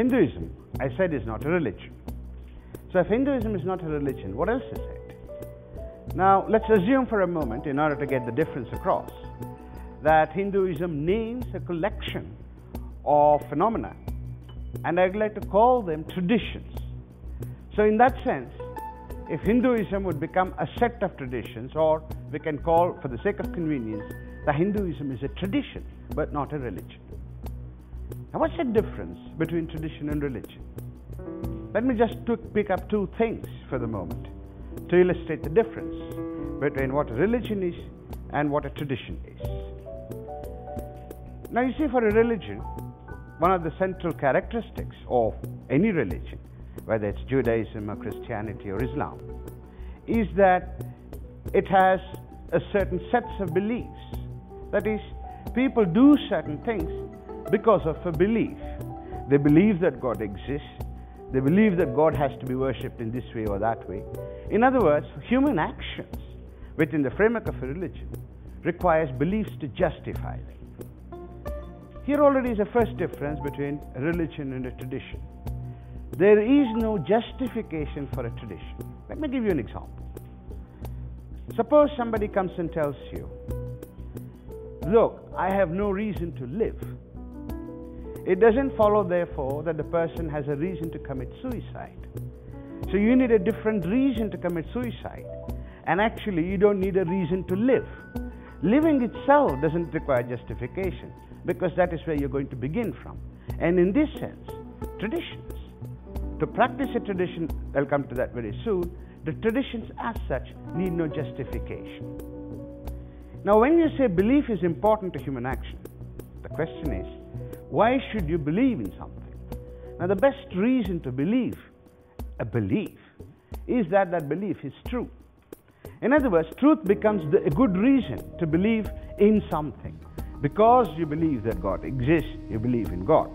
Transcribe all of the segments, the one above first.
Hinduism, I said, is not a religion. So if Hinduism is not a religion, what else is it? Now, let's assume for a moment, in order to get the difference across, that Hinduism names a collection of phenomena, and I'd like to call them traditions. So in that sense, if Hinduism would become a set of traditions, or we can call, for the sake of convenience, that Hinduism is a tradition, but not a religion. Now, what's the difference between tradition and religion? Let me just pick up two things for the moment to illustrate the difference between what a religion is and what a tradition is. Now, you see, for a religion, one of the central characteristics of any religion, whether it's Judaism or Christianity or Islam, is that it has a certain sets of beliefs. That is, people do certain things because of a belief. They believe that God exists. They believe that God has to be worshipped in this way or that way. In other words, human actions within the framework of a religion requires beliefs to justify them. Here already is a first difference between a religion and a tradition. There is no justification for a tradition. Let me give you an example. Suppose somebody comes and tells you, look, I have no reason to live. It doesn't follow, therefore, that the person has a reason to commit suicide. So you need a different reason to commit suicide. And actually, you don't need a reason to live. Living itself doesn't require justification, because that is where you're going to begin from. And in this sense, traditions. To practice a tradition, I'll come to that very soon, the traditions as such need no justification. Now, when you say belief is important to human action, the question is, why should you believe in something? Now, the best reason to believe a belief is that that belief is true. In other words, truth becomes a good reason to believe in something. Because you believe that God exists, you believe in God.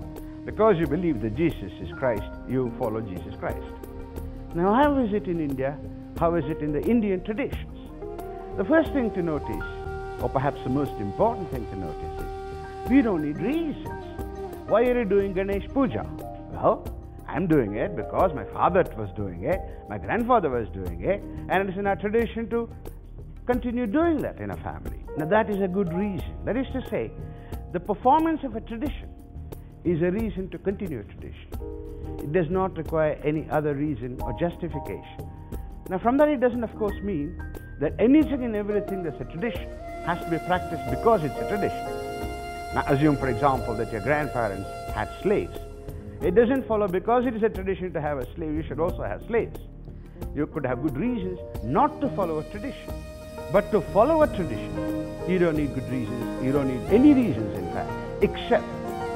Because you believe that Jesus is Christ, you follow Jesus Christ. Now, how is it in India? How is it in the Indian traditions? The first thing to notice, or perhaps the most important thing to notice, is we don't need reasons. Why are you doing Ganesh Puja? Well, I'm doing it because my father was doing it, my grandfather was doing it, and it is in our tradition to continue doing that in a family. Now, that is a good reason. That is to say, the performance of a tradition is a reason to continue a tradition. It does not require any other reason or justification. Now, from that, it doesn't, of course, mean that anything and everything that's a tradition has to be practiced because it's a tradition. Now, assume, for example, that your grandparents had slaves. It doesn't follow because it is a tradition to have a slave, you should also have slaves. You could have good reasons not to follow a tradition. But to follow a tradition, you don't need good reasons. You don't need any reasons, in fact, except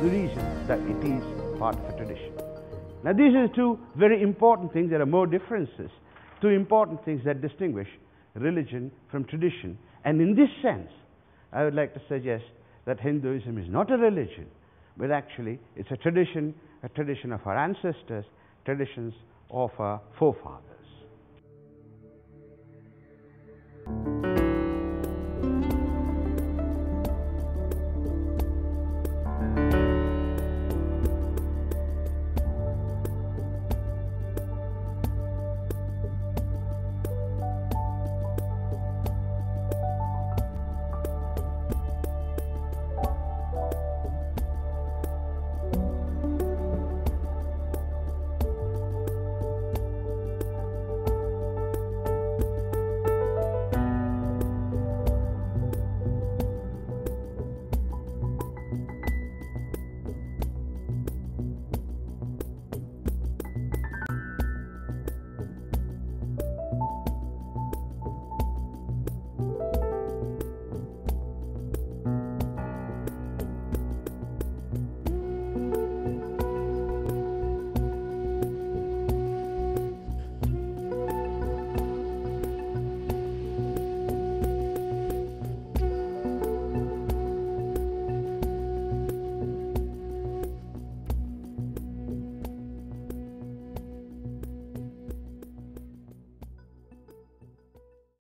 the reason that it is part of a tradition. Now, these are two very important things. There are more differences, two important things that distinguish religion from tradition. And in this sense, I would like to suggest that Hinduism is not a religion, but actually it's a tradition of our ancestors, traditions of our forefathers.